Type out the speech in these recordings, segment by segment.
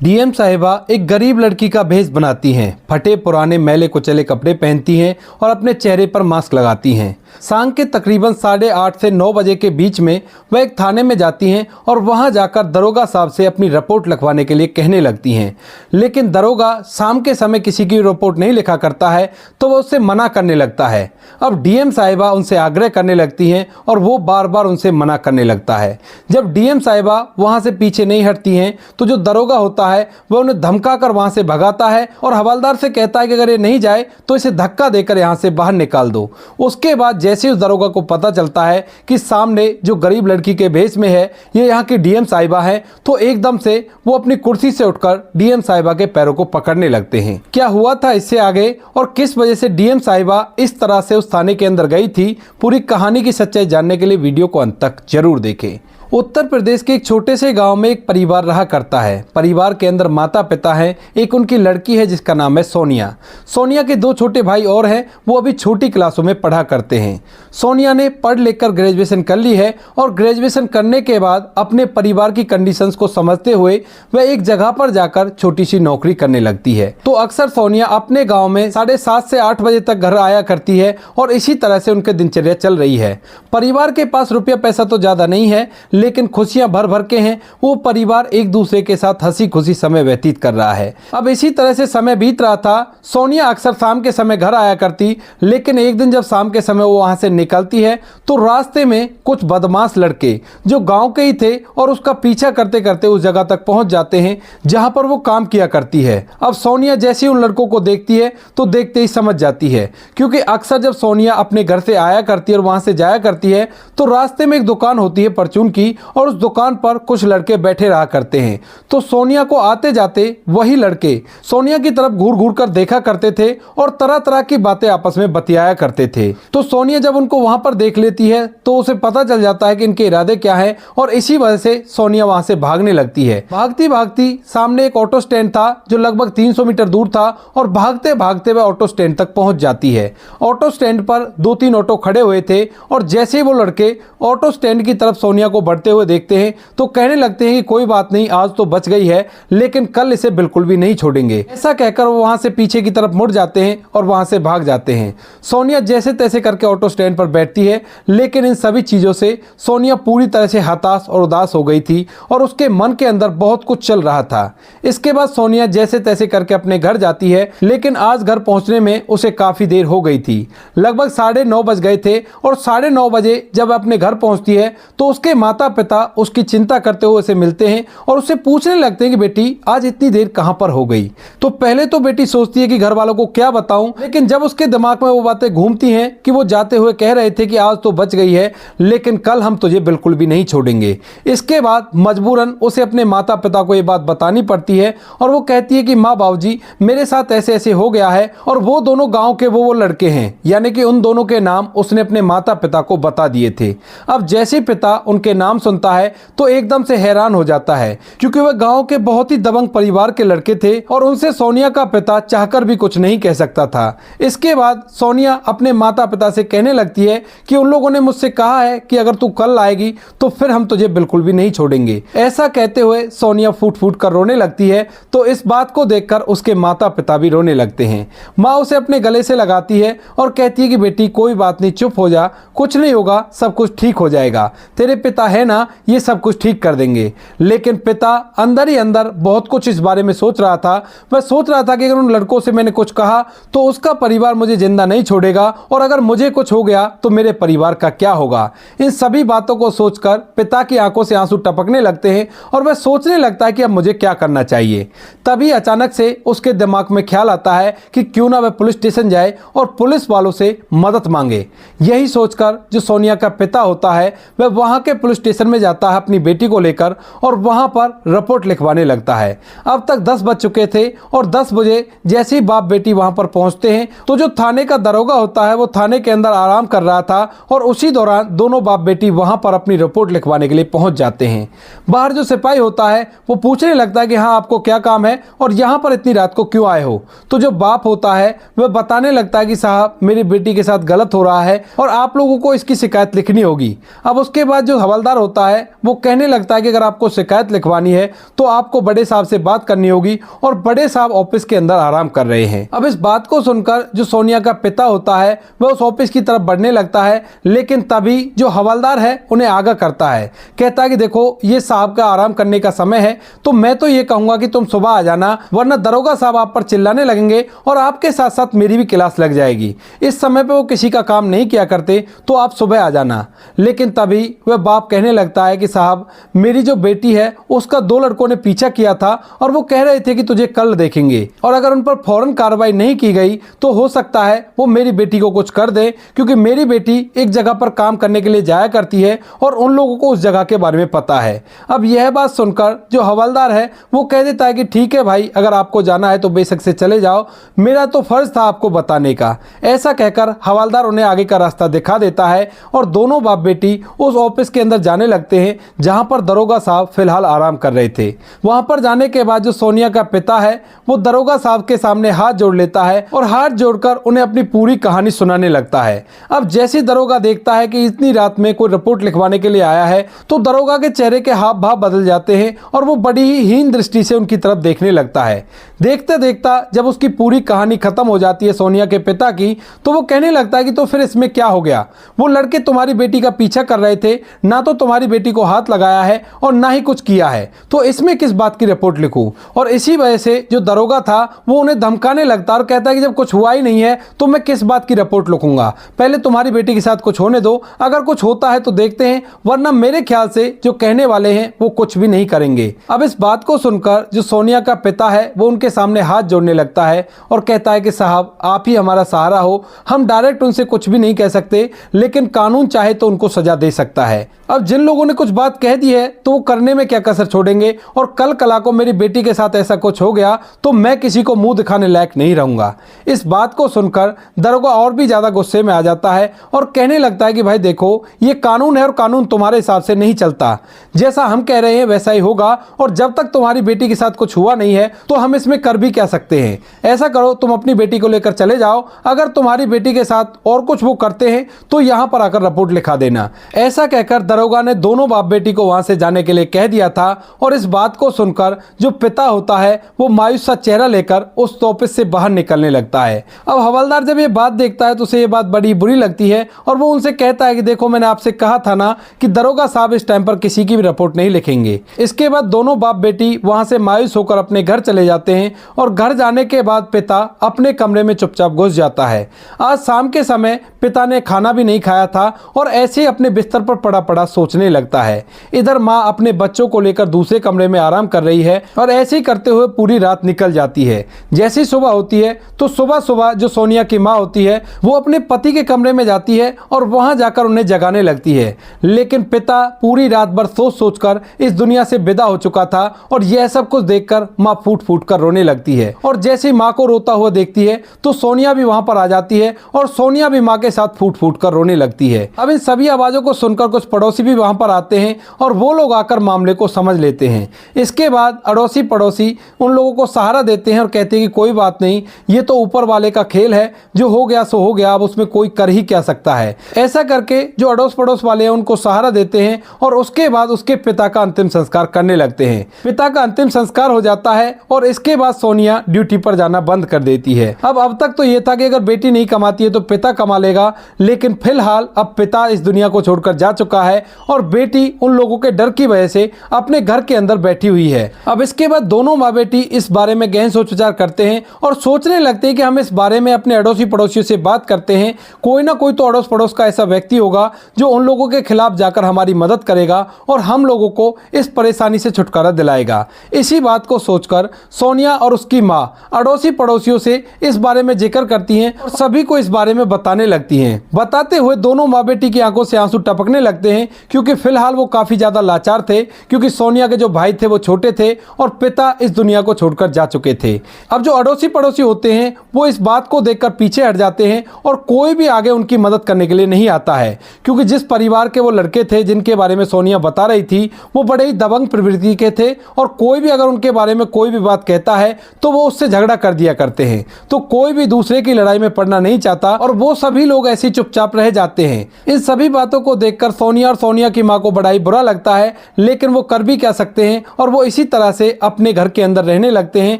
DM साहिबा एक गरीब लड़की का भेष बनाती हैं, फटे पुराने मैले कुचले कपड़े पहनती हैं और अपने चेहरे पर मास्क लगाती हैं। शाम के तकरीबन 8:30 से 9 बजे के बीच में वह एक थाने में जाती हैं और वहां जाकर दरोगा साहब से अपनी रिपोर्ट लिखवाने के लिए कहने लगती हैं। लेकिन दरोगा शाम के समय किसी की रिपोर्ट नहीं लिखा करता है तो वह उससे मना करने लगता है। अब डीएम साहिबा उनसे आग्रह करने लगती हैं और वो बार बार उनसे मना करने लगता है। जब डीएम साहिबा वहां से पीछे नहीं हटती हैं तो जो दरोगा होता है वह उन्हें धमका कर वहां से भगाता है और हवलदार से कहता है कि अगर ये नहीं जाए तो इसे धक्का देकर यहां से बाहर निकाल दो। उसके बाद जैसे उस दरोगा को पता चलता है कि सामने जो गरीब लड़की के भेष में है ये यहाँ की डीएम साहिबा है, तो एकदम से वो अपनी कुर्सी से उठकर डीएम साहिबा के पैरों को पकड़ने लगते हैं। क्या हुआ था इससे आगे और किस वजह से डीएम साहिबा इस तरह से उस थाने के अंदर गई थी, पूरी कहानी की सच्चाई जानने के लिए वीडियो को अंत तक जरूर देखें। उत्तर प्रदेश के एक छोटे से गांव में एक परिवार रहा करता है। परिवार के अंदर माता पिता हैं, एक उनकी लड़की है जिसका नाम है सोनिया। सोनिया के 2 छोटे भाई और हैं, वो अभी छोटी क्लासों में पढ़ा करते हैं। सोनिया ने पढ़ लिख कर ग्रेजुएशन कर ली है और ग्रेजुएशन करने के बाद अपने परिवार की कंडीशंस को समझते हुए वह एक जगह पर जाकर छोटी सी नौकरी करने लगती है। तो अक्सर सोनिया अपने गाँव में 7:30 से 8 बजे तक घर आया करती है और इसी तरह से उनकी दिनचर्या चल रही है। परिवार के पास रुपया पैसा तो ज़्यादा नहीं है, लेकिन खुशियां भर भर के हैं। वो परिवार एक दूसरे के साथ हंसी खुशी समय व्यतीत कर रहा है। अब इसी तरह से समय बीत रहा था। सोनिया अक्सर शाम के समय घर आया करती, लेकिन एक दिन जब शाम के समय वो वहां से निकलती है तो रास्ते में कुछ बदमाश लड़के जो गांव के ही थे और उसका पीछा करते करते उस जगह तक पहुंच जाते हैं जहां पर वो काम किया करती है। अब सोनिया जैसे उन लड़कों को देखती है तो देखते ही समझ जाती है, क्योंकि अक्सर जब सोनिया अपने घर से आया करती है और वहां से जाया करती है तो रास्ते में एक दुकान होती है परचून की और उस दुकान पर कुछ लड़के बैठे रहा करते हैं। तो सोनिया को आते जाते वही लड़के सोनिया की तरफ घूर घूर कर देखा करते थे और तरह तरह की बातें आपस में बतियाया करते थे। तो सोनिया जब उनको वहां पर देख लेती है तो उसे पता चल जाता है कि इनके इरादे क्या हैं और इसी वजह से सोनिया वहां से भागने लगती है। भागती भागती सामने एक ऑटो स्टैंड था जो लगभग 300 मीटर दूर था और भागते भागते वह ऑटो स्टैंड तक पहुंच जाती है। ऑटो स्टैंड पर 2-3 ऑटो खड़े हुए थे और जैसे ही वो लड़के ऑटो स्टैंड की तरफ सोनिया को बढ़ते हुए देखते हैं तो कहने लगते हैं कि कोई बात नहीं, आज तो बच गई है लेकिन कल इसे बिल्कुल भी नहीं छोड़ेंगे। ऐसा कहकर वो वहां से पीछे की तरफ मुड़ जाते हैं और वहां से भाग जाते हैं। सोनिया जैसे तैसे करके ऑटो स्टैंड पर बैठती है, लेकिन इन सभी चीजों से सोनिया पूरी तरह से हताश और उदास हो गई थी और उसके मन के अंदर बहुत कुछ चल रहा था। इसके बाद सोनिया जैसे तैसे करके अपने घर जाती है, लेकिन आज घर पहुंचने में उसे काफी देर हो गई थी। लगभग 9:30 बज गए थे और 9:30 बजे जब अपने घर पहुंचती है तो उसके माता पिता उसकी चिंता करते हुए उसे मिलते हैं और उससे पूछने लगते हैं कि बेटी आज इतनी देर कहां पर हो गई। तो पहले तो बेटी सोचती है कि घर वालों को क्या बताऊं, लेकिन जब उसके दिमाग में वो बातें घूमती हैं कि वो जाते हुए कह रहे थे कि आज तो बच गई है लेकिन कल हम तुझे बिल्कुल भी नहीं छोड़ेंगे। इसके बाद मजबूरन उसे अपने माता पिता को ये बात बतानी पड़ती है और वो कहती है कि माँ बाबूजी मेरे साथ ऐसे ऐसे हो गया है। और वो दोनों गाँव के वो लड़के हैं, यानी कि उन दोनों के नाम उसने अपने माता पिता को बता दिए थे। अब जैसे पिता उनके नाम सुनता है तो एकदम से हैरान हो जाता है, क्योंकि वह गांव के बहुत ही दबंग परिवार के लड़के थे और उनसे सोनिया का पिता चाहकर भी कुछ नहीं कह सकता था। इसके बाद सोनिया अपने माता पिता से कहने लगती है कि उन लोगों ने मुझसे कहा है कि अगर तू कल आएगी तो फिर हम तुझे बिल्कुल भी नहीं छोड़ेंगे। ऐसा कहते हुए सोनिया फूट फूट कर रोने लगती है। तो इस बात को देखकर उसके माता पिता भी रोने लगते हैं। माँ उसे अपने गले से लगाती है और कहती है कि बेटी कोई बात नहीं, चुप हो जा, कुछ नहीं होगा, सब कुछ ठीक हो जाएगा, तेरे पिता है ना, ये सब कुछ ठीक कर देंगे। लेकिन पिता अंदर ही अंदर बहुत कुछ इस बारे में सोच रहा था। वह सोच रहा था कि अगर उन लड़कों से मैंने कुछ कहा तो उसका परिवार मुझे जिंदा नहीं छोड़ेगा और अगर मुझे कुछ हो गया तो मेरे परिवार का क्या होगा। इन सभी बातों को सोचकर पिता की आंखों से आंसू टपकने लगते हैं और वह सोचने लगता है कि अब मुझे क्या करना चाहिए। तभी अचानक से उसके दिमाग में ख्याल आता है कि क्यों ना वह पुलिस स्टेशन जाए और पुलिस वालों से मदद मांगे। यही सोचकर जो सोनिया का पिता होता है वह वहां के पुलिस स्टेशन में जाता है अपनी बेटी को लेकर और वहां पर रिपोर्ट लिखवाने लगता है। अब तक 10 बज चुके थे और 10 बजे जैसे ही बाप बेटी वहां पर पहुंचते हैं तो जो थाने का दरोगा होता है वो थाने के अंदर आराम कर रहा था और उसी दौरान दोनों बाप बेटी वहां पर अपनी रिपोर्ट लिखवाने के लिए पहुंच जाते हैं। बाहर जो सिपाही होता है वो पूछने लगता है कि हाँ आपको क्या काम है और यहाँ पर इतनी रात को क्यों आए हो। तो जो बाप होता है वह बताने लगता है कि साहब मेरी बेटी के साथ गलत हो रहा है और आप लोगों को इसकी शिकायत लिखनी होगी। अब उसके बाद जो हवलदार होता है वो कहने लगता है कि अगर आपको शिकायत लिखवानी है तो आपको बड़े साहब से बात करनी होगी, और बड़े साहब ऑफिस के अंदर आराम कर रहे हैं। अब इस बात को सुनकर जो सोनिया का पिता होता है वह उस ऑफिस की तरफ बढ़ने लगता है, लेकिन तभी जो हवलदार है उन्हें आगाह करता है, कहता है कि देखो ये साहब का आराम करने का समय है, तो मैं तो ये कहूंगा कि तुम सुबह आ जाना, वरना दरोगा साहब आप पर चिल्लाने लगेंगे और आपके साथ साथ मेरी भी क्लास लग जाएगी। इस समय पे वो किसी का काम नहीं किया करते, तो आप सुबह आ जाना। लेकिन तभी वह बाप कहने लगता है कि साहब मेरी जो बेटी है उसका 2 लड़कों ने पीछा किया था और वो कह रहे थे कि तुझे कल देखेंगे, और अगर उन पर फौरन कार्रवाई नहीं की गई तो हो सकता है वो मेरी बेटी को कुछ कर दे, क्योंकि मेरी बेटी एक जगह पर काम करने के लिए जाया करती है और उन लोगों को उस जगह के बारे में पता है। अब यह बात सुनकर जो हवलदार है वो कह देता है कि ठीक है भाई, अगर आपको जाना है तो बेशक से चले जाओ, मेरा तो फर्ज था आपको बताने का। ऐसा कहकर हवलदार उन्हें आगे का रास्ता दिखा देता है और दोनों बाप बेटी उस ऑफिस के अंदर जाने लगते हैं जहां पर दरोगा साहब फिलहाल आराम कर रहे थे। वहां पर जाने के बाद जो सोनिया का पिता है वो दरोगा साहब के सामने हाथ जोड़ लेता है और हाथ जोड़कर उन्हें अपनी पूरी कहानी सुनाने लगता है। अब जैसे दरोगा देखता है कि इतनी रात में कोई रिपोर्ट लिखवाने के लिए आया है तो दरोगा के चेहरे के हाव भाव बदल जाते हैं और वो बड़ी ही हीन दृष्टि से उनकी तरफ देखने लगता है। देखते देखता जब उसकी पूरी कहानी खत्म हो जाती है सोनिया के पिता की, तो वो कहने लगता है कि तो फिर इसमें क्या हो गया, वो लड़के तुम्हारी बेटी का पीछा कर रहे थे, ना तो तुम्हारी बेटी को हाथ लगाया है और ना ही कुछ किया है, तो इसमें किस बात की रिपोर्ट लिखूं। और इसी वजह से जो दरोगा था वो उन्हें धमकाने लगता और कहता है कि जब कुछ हुआ ही नहीं है तो मैं किस बात की रिपोर्ट लिखूंगा, पहले तुम्हारी बेटी के साथ कुछ होने दो, अगर कुछ होता है तो देखते हैं, वरना मेरे ख्याल से जो कहने वाले हैं वो कुछ भी नहीं करेंगे। अब इस बात को सुनकर जो सोनिया का पिता है वो उनके सामने हाथ जोड़ने लगता है और कहता है कि साहब आप ही हमारा सहारा हो, हम डायरेक्ट उनसे कुछ भी नहीं कह सकते, लेकिन कानून चाहे तो उनको सजा दे सकता है। अब जिन लोगों ने कुछ बात कह दी है तो वो करने में क्या कसर छोड़ेंगे, और कल कला को मेरी बेटी के साथ ऐसा कुछ हो गया तो मैं किसी को मुंह दिखाने लायक नहीं रहूंगा। इस बात को सुनकर दरोगा और भी ज्यादा गुस्से में आ जाता है और कहने लगता है कि भाई देखो ये कानून है और कानून तुम्हारे हिसाब से नहीं चलता, जैसा हम कह रहे हैं वैसा ही होगा, और जब तक तुम्हारी बेटी के साथ कुछ हुआ नहीं है तो हम इसमें कर भी क्या सकते हैं। ऐसा करो तुम अपनी बेटी को लेकर चले जाओ, अगर तुम्हारी बेटी के साथ और कुछ वो करते हैं तो यहां पर आकर रिपोर्ट लिखा देना। ऐसा कहकर दरोगा ने दोनों बाप बेटी को वहां से जाने के लिए कह दिया था, और इस बात को सुनकर जो पिता होता है वो मायूस सा चेहरा लेकर उस ऑफिस से बाहर निकलने लगता है। अब हवलदार जब ये बात देखता है तो उसे ये बात बड़ी बुरी लगती है और वो उनसे कहता है कि देखो मैंने आपसे कहा था ना कि दरोगा साहब इस टाइम पर किसी की भी रिपोर्ट नहीं लिखेंगे। इसके बाद दोनों बाप बेटी वहां से मायूस होकर अपने घर चले जाते हैं और घर जाने के बाद पिता अपने कमरे में चुपचाप घुस जाता है। आज शाम के समय पिता ने खाना भी नहीं खाया था और ऐसे ही अपने बिस्तर पर पड़ा पड़ा सोचने लगता है। इधर माँ अपने बच्चों को लेकर दूसरे कमरे में आराम कर रही है और ऐसे ही करते हुए पूरी रात निकल जाती है। जैसी सुबह होती है तो सुबह सुबह जो सोनिया की माँ होती है वो अपने पति के कमरे में जाती है और वहां जाकर उन्हें जगाने लगती है, लेकिन पिता पूरी रात भर सोच सोचकर इस दुनिया से विदा हो चुका था और यह सब कुछ देखकर माँ फूट फूट कर रोने लगती है। और जैसे ही माँ को रोता हुआ देखती है तो सोनिया भी वहां पर आ जाती है और सोनिया भी माँ के साथ फूट फूट कर रोने लगती है। अब इन सभी आवाजों को सुनकर कुछ पड़ोसी भी वहां पर आते हैं और वो लोग आकर मामले को समझ लेते हैं। इसके बाद अड़ोसी पड़ोसी उन लोगों को सहारा देते हैं और कहते हैं कि कोई बात नहीं, ये तो ऊपर वाले का खेल है, जो हो गया सो हो गया, अब उसमें कोई कर ही क्या सकता है। ऐसा करके जो अड़ोस पड़ोस वाले हैं उनको सहारा देते हैं और उसके बाद उसके पिता का अंतिम संस्कार करने लगते हैं। पिता का अंतिम संस्कार हो जाता है और इसके बाद सोनिया ड्यूटी पर जाना बंद कर देती है। अब तक तो ये था कि अगर बेटी नहीं कमाती है तो पिता कमा लेगा, लेकिन फिलहाल अब पिता इस दुनिया को छोड़कर जा चुका है और बेटी उन लोगों के डर की वजह से अपने घर के अंदर बैठी हुई है। अब इसके बाद दोनों माँ बेटी इस बारे में गहन सोच विचार करते हैं और सोचने लगते हैं कि हम इस बारे में अपने अड़ोसी पड़ोसियों से बात करते हैं, कोई ना कोई तो अड़ोस पड़ोस का ऐसा व्यक्ति होगा जो उन लोगों के खिलाफ जाकर हमारी मदद करेगा और हम लोगों को इस परेशानी से छुटकारा दिलाएगा। इसी बात को सोचकर सोनिया और उसकी माँ अड़ोसी पड़ोसियों से इस बारे में जिक्र करती हैं और सभी को इस बारे में बताने लगती हैं। बताते हुए दोनों माँ बेटी की आंखों से आंसू टपकने लगते हैं, क्योंकि फिलहाल वो काफी ज्यादा लाचार थे, क्योंकि सोनिया के जो भाई थे वो छोटे थे और पिता इस दुनिया को छोड़कर जा चुके थे। अब जो अड़ोसी पड़ोसी होते हैं वो इस बात को देखकर पीछे हट जाते हैं और कोई भी आगे उनकी मदद करने के लिए नहीं आता है, क्योंकि जिस परिवार के वो लड़के थे जिनके बारे में सोनिया बता रही थी वो बड़े ही दबंग प्रवृत्ति के थे और कोई भी अगर उनके बारे में कोई भी बात कहता है तो वो उससे झगड़ा कर दिया करते हैं। तो कोई भी दूसरे की लड़ाई में पड़ना नहीं चाहता और वो सभी लोग ऐसे चुपचाप रह जाते हैं। इन सभी बातों को देखकर सोनिया और सोनिया की मां को बड़ा ही बुरा लगता है, लेकिन वो कर भी क्या सकते हैं और वो इसी तरह से अपने घर के अंदर रहने लगते हैं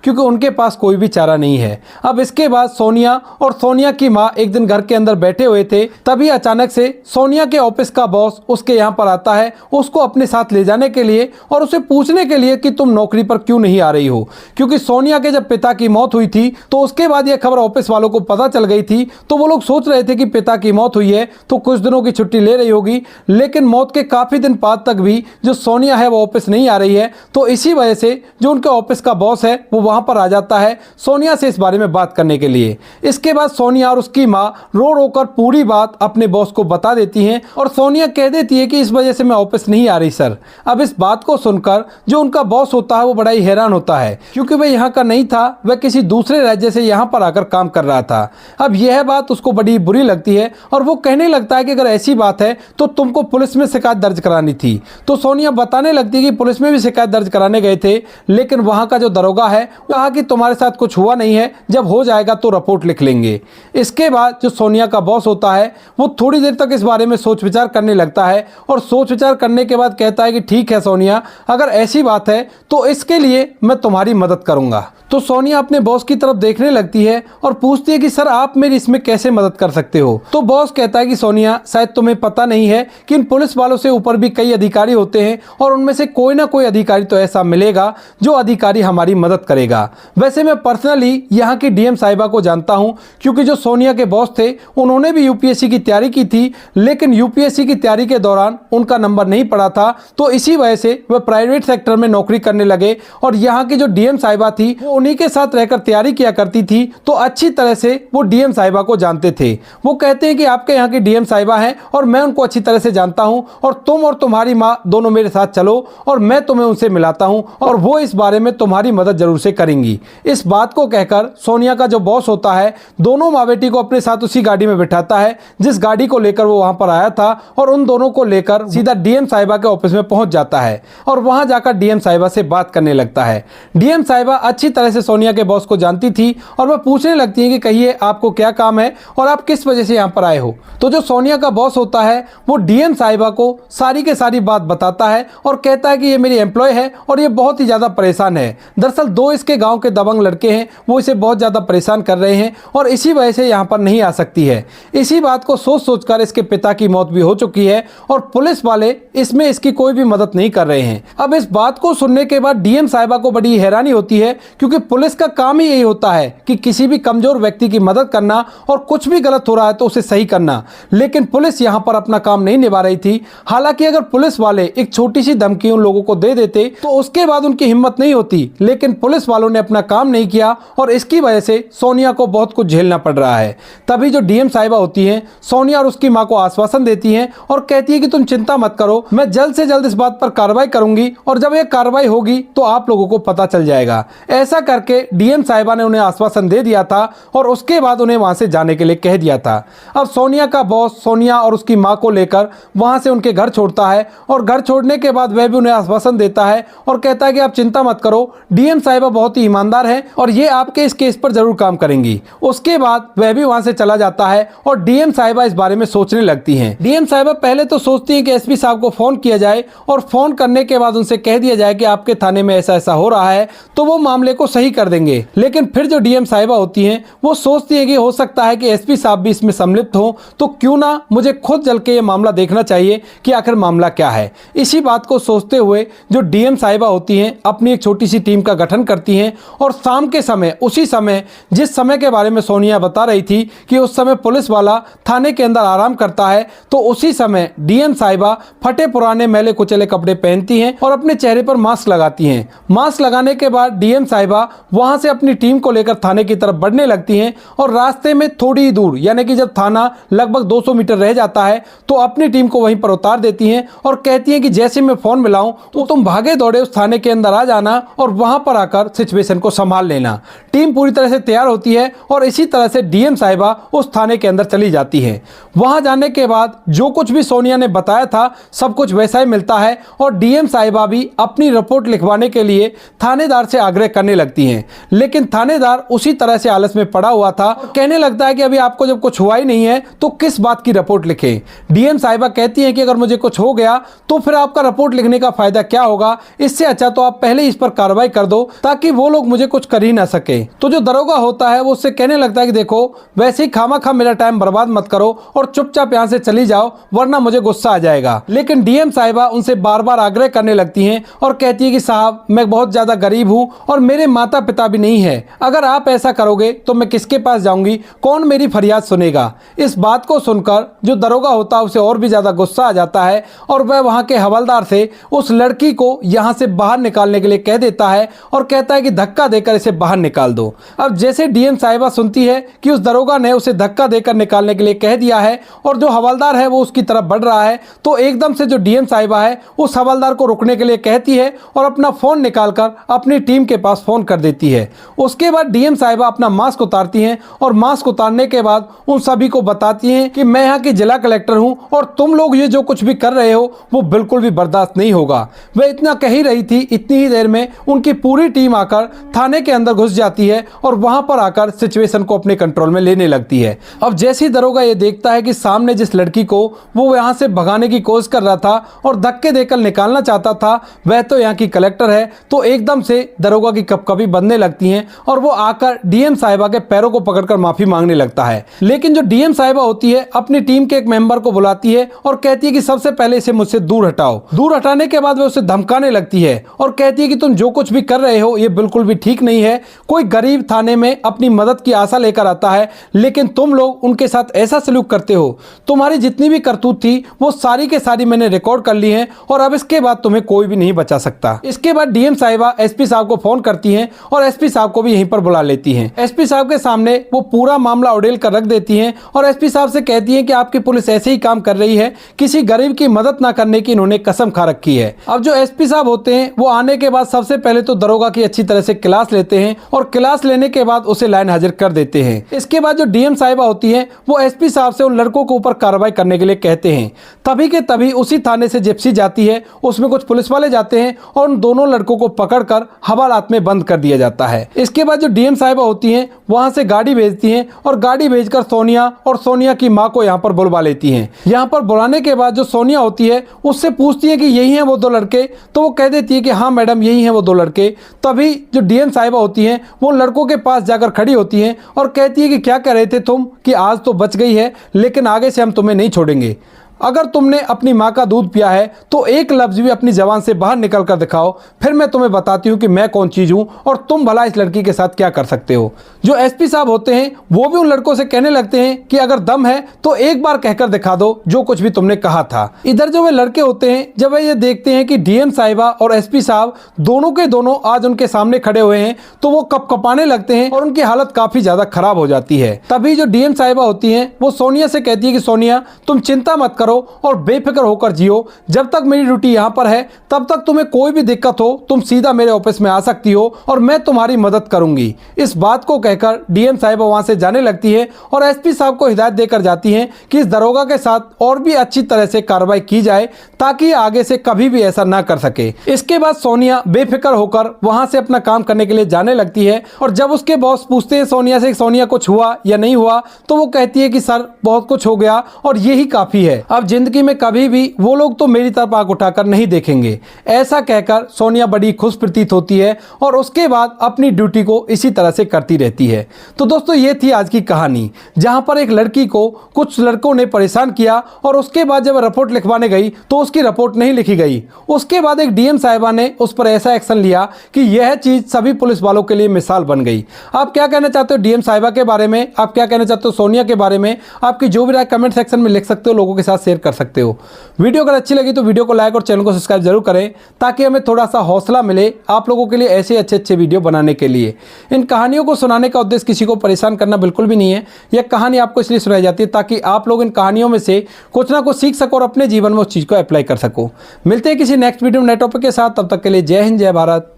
क्योंकि उनके पास कोई भी चारा नहीं है। अब इसके बाद सोनिया और सोनिया की मां एक दिन घर के अंदर बैठे हुए थे, तभी अचानक से सोनिया के ऑफिस का बॉस उसके यहाँ पर आता है, उसको अपने साथ ले जाने के लिए और उसे पूछने के लिए कि तुम नौकरी पर क्यों नहीं आ रही हो। क्योंकि सोनिया के जब पिता की मौत हुई थी तो उसके बाद यह खबर ऑफिस वालों को पता चल गई थी, तो वो लोग सोच रहे थे कि पिता की मौत हुई है तो कुछ दिनों की छुट्टी ले रही होगी, लेकिन मौत के काफी दिन बाद तक भी जो सोनिया है वो ऑफिस नहीं आ रही है। तो इसी वजह से जो उनके ऑफिस का बॉस है वो वहां पर आ जाता है सोनिया से इस बारे में बात करने के लिए। इसके बाद सोनिया और उसकी मां रो रो कर पूरी बात अपने बॉस को बता देती हैं और सोनिया कह देती है कि इस वजह से मैं ऑफिस नहीं आ रही सर। अब इस बात को सुनकर जो उनका बॉस होता है वो बड़ा ही हैरान होता है क्योंकि वह यहाँ का नहीं था, वह किसी दूसरे राज्य से यहाँ पर आकर काम कर रहा था। अब यह बात उसको बड़ी बुरी लगती है और वो कहने लगता है कि अगर ऐसी बात है तो तुमको पुलिस में शिकायत दर्ज करानी थी। तो सोनिया बताने लगती है कि पुलिस में भी शिकायत दर्ज कराने गए थे, लेकिन वहां का जो दरोगा है कहा कि तुम्हारे साथ कुछ हुआ नहीं है, जब हो जाएगा तो रिपोर्ट लिख लेंगे। इसके बाद जो सोनिया का बॉस होता है वो थोड़ी देर तक इस बारे में सोच विचार करने लगता है और सोच विचार करने के बाद कहता है कि ठीक है सोनिया, अगर ऐसी बात है तो इसके लिए मैं तुम्हारी मदद करूंगा। तो सोनिया अपने बॉस की तरफ देखने लगती है और पूछती है कि सर आप मेरी इसमें कैसे मदद कर सकते हो। तो बॉस कहता है कि सोनिया, शायद तुम्हें पता नहीं है कि इन पुलिस वालों से ऊपर भी कई अधिकारी होते हैं और उनमें से कोई ना कोई अधिकारी तो ऐसा मिलेगा जो अधिकारी हमारी मदद करेगा। वैसे मैं पर्सनली यहाँ की डीएम साहिबा को जानता हूँ क्योंकि जो सोनिया के बॉस थे उन्होंने भी यूपीएससी की तैयारी की थी, लेकिन यूपीएससी की तैयारी के दौरान उनका नंबर नहीं पड़ा था, तो इसी वजह से वह प्राइवेट सेक्टर में नौकरी करने लगे और यहाँ की जो डीएम साहिबा थी वो उन्हीं के साथ रहकर तैयारी किया करती थी, तो अच्छी तरह से वो डीएम साहिबा को जानते थे। वो कहते हैं कि आपके यहाँ की डीएम साहिबा हैं और मैं उनको अच्छी तरह से जानता हूँ और तुम और तुम्हारी माँ दोनों मेरे साथ चलो और मैं तुम्हें उनसे मिलाता हूँ और वो इस बारे में तुम्हारी मदद जरूर से करेंगी। इस बात को कहकर सोनिया का जो बॉस होता है दोनों माँ बेटी को अपने साथ उसी गाड़ी में बिठाता है जिस गाड़ी को लेकर वो वहां पर आया था और उन दोनों को लेकर सीधा डीएम साहिबा के ऑफिस में पहुंच जाता है और वहां जाकर डीएम साहिबा से बात करने लगता है। डीएम साहिबा अच्छी तरह से सोनिया के बॉस को जानती थी और वह पूछने लगती है कि कहिए आपको क्या काम है और आप किस वजह से यहाँ पर आए हो। तो जो सोनिया का बॉस होता है वो डीएम साहिबा को सारी के सारी बात बताता है और कहता है कि ये मेरी एम्प्लॉय है और ये बहुत ही ज़्यादा परेशान है। दरअसल दो इसके गाँव के दबंग लड़के हैं, वो इसे बहुत ज़्यादा परेशान कर रहे हैं और इसी वजह से यहाँ पर नहीं आ सकती है। इसी बात को सोच सोचकर इसके पिता की मौत भी हो चुकी है और पुलिस वाले इसमें इसकी कोई भी मदद नहीं कर रहे हैं। अब इस बात को सुनने के बाद डीएम साहिबा को बड़ी हैरानी होती है क्योंकि पुलिस का काम ही यही होता है कि किसी भी कमजोर व्यक्ति की मदद करना और कुछ भी गलत हो रहा है तो उसे सही करना, लेकिन पुलिस यहाँ पर अपना काम नहीं निभा रही थी। हालांकि अगर पुलिस वाले एक छोटी सी धमकी उन लोगों को दे देते तो उसके बाद उनकी हिम्मत नहीं होती, लेकिन पुलिस वालों ने अपना काम नहीं किया और इसकी वजह से सोनिया को बहुत कुछ झेलना पड़ रहा है। तभी जो डीएम साहिबा होती हैं सोनिया और उसकी मां को आश्वासन देती हैं और कहती है कि तुम चिंता मत करो, मैं जल्द से जल्द इस बात पर कार्रवाई करूंगी और जब यह कार्रवाई होगी तो आप लोगों को पता चल जाएगा। ऐसा करके डीएम साहिबा ने उन्हें आश्वासन दे दिया था और उसके बाद उन्हें वहां से जाने के लिए कह दिया था। अब सोनिया का बॉस सोनिया और उसकी मां को लेकर वहां से उनके घर छोड़ता है और घर छोड़ने के बाद वह भी उन्हें आश्वासन देता है और कहता है कि आप चिंता मत करो, डीएम साहिबा बहुत ही ईमानदार है और ये आपके इस केस पर जरूर काम करेंगी। उसके बाद वह भी वहां से चला जाता है और डीएम साहिबा इस बारे में सोचने लगती हैं। डीएम साहिबा पहले तो सोचती हैं कि एसपी साहब को फोन किया जाए और फोन करने के बाद उनसे कह दिया जाए कि आपके थाने में ऐसा ऐसा हो रहा है तो वो मामले को सही कर देंगे। लेकिन फिर जो डीएम साहिबा होती हैं वो सोचती है कि हो सकता है कि एसपी साहब भी इसमें सम्मिलित हो, तो क्यों ना मुझे खुद चल के ये मामला देखना चाहिए कि आखिर मामला क्या है। इसी बात को सोचते हुए जो डीएम साहिबा होती हैं अपनी एक छोटी सी टीम का गठन करती हैं और शाम के समय उसी समय जिस समय के बारे में सोनिया बता रही थी कि उस समय पुलिस वाला थाने के अंदर आराम करता है, तो उसी समय डीएम साहिबा फटे पुराने मैले कुचले कपड़े पहनती हैं और अपने चेहरे पर मास्क लगाती हैं। मास्क लगाने के बाद डीएम साहिबा वहां से अपनी टीम को लेकर थाने की तरफ बढ़ने लगती हैं और रास्ते में थोड़ी दूर यानी कि जब थाना लगभग 200 मीटर रह जाता है तो अपनी टीम को वहीं पर उतार देती हैं और कहती हैं कि जैसे मैं फोन मिलाऊं तो तुम भागे दौड़े उस थाने के अंदर आ जाना और वहां पर आकर सिचुएशन को संभाल लेना। टीम पूरी तरह से तैयार होती है और इसी तरह से डीएम साहिबा उस थाने के अंदर चली जाती है। वहां जाने के बाद जो कुछ भी सोनिया ने बताया था सब कुछ वैसा ही मिलता है और डीएम साहिबा भी अपनी रिपोर्ट लिखवाने के लिए थानेदार से आग्रह करने लगती हैं, लेकिन थानेदार उसी तरह से आलस में पड़ा हुआ था और कहने लगता है कि अभी आपको जब कुछ हुआ ही नहीं है तो किस बात की रिपोर्ट लिखें। डीएम साहिबा कहती हैं हैं कि अगर मुझे कुछ हो गया तो फिर आपका रिपोर्ट लिखने का फायदा क्या होगा, इससे अच्छा तो आप पहले इस पर कार्रवाई कर दो ताकि वो लोग मुझे कुछ कर ही ना सके। तो जो दरोगा होता है वो उससे कहने लगता है कि देखो वैसे ही खामा मेरा टाइम बर्बाद मत करो और चुपचाप यहाँ से चली जाओ वरना मुझे गुस्सा आ जाएगा। लेकिन डीएम साहिबा उनसे बार बार आग्रह करने लगती हैं और कहती है कि साहब मैं बहुत ज्यादा गरीब हूँ और मेरे माता पिता भी नहीं है, अगर आप ऐसा करोगे तो मैं किसके पास जाऊंगी, कौन मेरी फरियाद सुनेगा। इस बात को सुनकर जो दरोगा होता है उसे और भी ज्यादा गुस्सा आ जाता है और वह वहां के हवलदार से उस लड़की को यहां से बाहर निकालने के लिए कह देता है और कहता है कि धक्का देकर इसे बाहर निकाल दो। अब जैसे डीएम साहिबा सुनती है कि उस दरोगा ने उसे धक्का देकर निकालने के लिए कह दिया है और जो हवलदार है वो उसकी तरफ बढ़ रहा है, तो एकदम से जो डीएम साहिबा है उस हवलदार को रुकने के लिए कहती है और अपना फोन निकालकर अपनी टीम के पास फोन कर देती है। उसके बाद डीएम साहिबा अपना मास्क उतारती हैं और मास्क उतारने के बाद उन सभी को बताती हैं कि मैं यहाँ की जिला कलेक्टर हूँ और तुम लोग ये जो कुछ भी कर रहे हो वो बिल्कुल भी बर्दाश्त नहीं होगा। वह इतना कह ही रही थी, इतनी ही देर में उनकी पूरी टीम आकर थाने के अंदर घुस जाती है और वहां पर आकर सिचुएशन को अपने कंट्रोल में लेने लगती है। अब जैसे ही दरोगा ये देखता है कि सामने जिस लड़की को वो यहाँ से भगाने की कोशिश कर रहा था और धक्के देकर निकालना चाहता था वह तो यहाँ की कलेक्टर है, तो एकदम से दरोगा की कपकपी बंधने लगती हैं और वो आकर डीएम साहिबा के पैरों को पकड़कर माफी मांगने लगता है। लेकिन जो डीएम साहिबा होती है अपनी टीम के एक मेंबर को बुलाती है और कहती है कि सबसे पहले इसे मुझसे दूर हटाओ। दूर हटाने के बाद वो उसे धमकाने लगती है और कहती है कि तुम जो कुछ भी कर रहे हो ये बिल्कुल भी ठीक नहीं है। कोई गरीब थाने में अपनी मदद की आशा लेकर आता है लेकिन तुम लोग उनके साथ ऐसा सलूक करते हो। तुम्हारी जितनी भी करतूत थी वो सारी के सारी मैंने रिकॉर्ड कर ली है और अब इसके बाद तुम्हें कोई भी नहीं बचा सकता। इसके बाद डीएम साहिबा एसपी साहब को फोन करती हैं और एसपी साहब को भी यहीं पर बुला लेती हैं। एसपी साहब के सामने वो पूरा मामला उड़ेल कर रख देती हैं और एसपी साहब से कहती हैं कि आपकी पुलिस ऐसे ही काम कर रही है, किसी गरीब की मदद ना करने की इन्होंने कसम खा रखी है। अब जो एसपी साहब होते हैं वो आने के बाद सबसे पहले तो दरोगा की अच्छी तरह से क्लास लेते हैं और क्लास लेने के बाद उसे लाइन हाजिर कर देते हैं। इसके बाद जो डीएम साहिबा होती है वो एसपी साहब से उन लड़कों के ऊपर कार्रवाई करने के लिए कहते हैं। तभी के तभी उसी थाने से जिप्सी जाती है, उसमें कुछ पुलिस वाले जाते हैं और उन दोनों लड़कों को पकड़कर हवालात में बंद कर दिया जाता है। इसके बाद जो डीएम साहिबा होती हैं वहां से गाड़ी भेजती हैं और गाड़ी भेजकर सोनिया और सोनिया की मां को यहाँ पर बुलवा लेती हैं। यहाँ पर बुलाने के बाद जो सोनिया होती है उससे पूछती है कि यही हैं वो दो लड़के, तो वो कह देती है कि हाँ मैडम यही हैं वो दो लड़के। तभी जो डीएम साहिबा होती हैं वो लड़कों के पास जाकर खड़ी होती हैं और कहती है कि क्या कह रहे थे तुम कि आज तो बच गई है लेकिन आगे से हम तुम्हें नहीं छोड़ेंगे। अगर तुमने अपनी माँ का दूध पिया है तो एक लफ्ज भी अपनी जबान से बाहर निकल कर दिखाओ, फिर मैं तुम्हें बताती हूँ कि मैं कौन चीज हूँ और तुम भला इस लड़की के साथ क्या कर सकते हो। जो एसपी साहब होते हैं वो भी उन लड़कों से कहने लगते हैं कि अगर दम है तो एक बार कहकर दिखा दो जो कुछ भी तुमने कहा था। इधर जो वे लड़के होते हैं जब वे ये देखते हैं कि डीएम साहिबा और एसपी साहब दोनों के दोनों आज उनके सामने खड़े हुए हैं तो वो कपकपाने लगते हैं और उनकी हालत काफी ज्यादा खराब हो जाती है। तभी जो डीएम साहिबा होती है वो सोनिया से कहती है कि सोनिया तुम चिंता मत करो और बेफिक्र होकर जियो, जब तक मेरी ड्यूटी यहाँ पर है तब तक तुम्हें कोई भी दिक्कत हो तुम सीधा मेरे ऑफिस में आ सकती हो और मैं तुम्हारी मदद करूंगी। इस बात को कहकर डीएम साहिबा वहां से जाने लगती है और एसपी साहब को हिदायत देकर जाती हैं कि इस दरोगा के साथ और भी अच्छी तरह से कार्रवाई की जाए ताकि आगे से कभी भी ऐसा ना कर सके। इसके बाद सोनिया बेफिक्र होकर वहां से अपना काम करने के लिए जाने लगती है और जब उसके बॉस पूछते हैं सोनिया से सोनिया कुछ हुआ या नहीं हुआ तो वो कहती है कि सर बहुत कुछ हो गया और यही काफी है, अब जिंदगी में कभी भी वो लोग तो मेरी तरफ आंख उठाकर नहीं देखेंगे। ऐसा कहकर सोनिया बड़ी खुश प्रतीत होती है और उसके बाद अपनी ड्यूटी को इसी तरह से करती रहती है। तो दोस्तों ये थी आज की कहानी जहां पर एक लड़की को कुछ लड़कों ने परेशान किया और उसके बाद जब रिपोर्ट लिखवाने गई तो उसकी रिपोर्ट नहीं लिखी गई। उसके बाद एक डीएम साहिबा ने उस पर ऐसा एक्शन लिया कि यह चीज सभी पुलिस वालों के लिए मिसाल बन गई। आप क्या कहना चाहते हो डीएम साहिबा के बारे में, आप क्या कहना चाहते हो सोनिया के बारे में, आपकी जो भी राय कमेंट सेक्शन में लिख सकते हो, लोगों के साथ शेयर कर सकते हो। वीडियो अगर अच्छी लगी तो वीडियो को लाइक और चैनल को सब्सक्राइब जरूर करें ताकि हमें थोड़ा सा हौसला मिले आप लोगों के लिए ऐसे अच्छे वीडियो बनाने के लिए। इन कहानियों को सुनाने का उद्देश्य किसी को परेशान करना बिल्कुल भी नहीं है। यह कहानी आपको इसलिए सुनाई जाती है ताकि आप लोग इन कहानियों में से कुछ ना कुछ सीख सको और अपने जीवन में उस चीज को अप्लाई कर सको। मिलते हैं किसी नेक्स्ट वीडियो में नए टॉपिक के साथ, तब तक के लिए जय हिंद, जय भारत,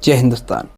जय हिंदुस्तान।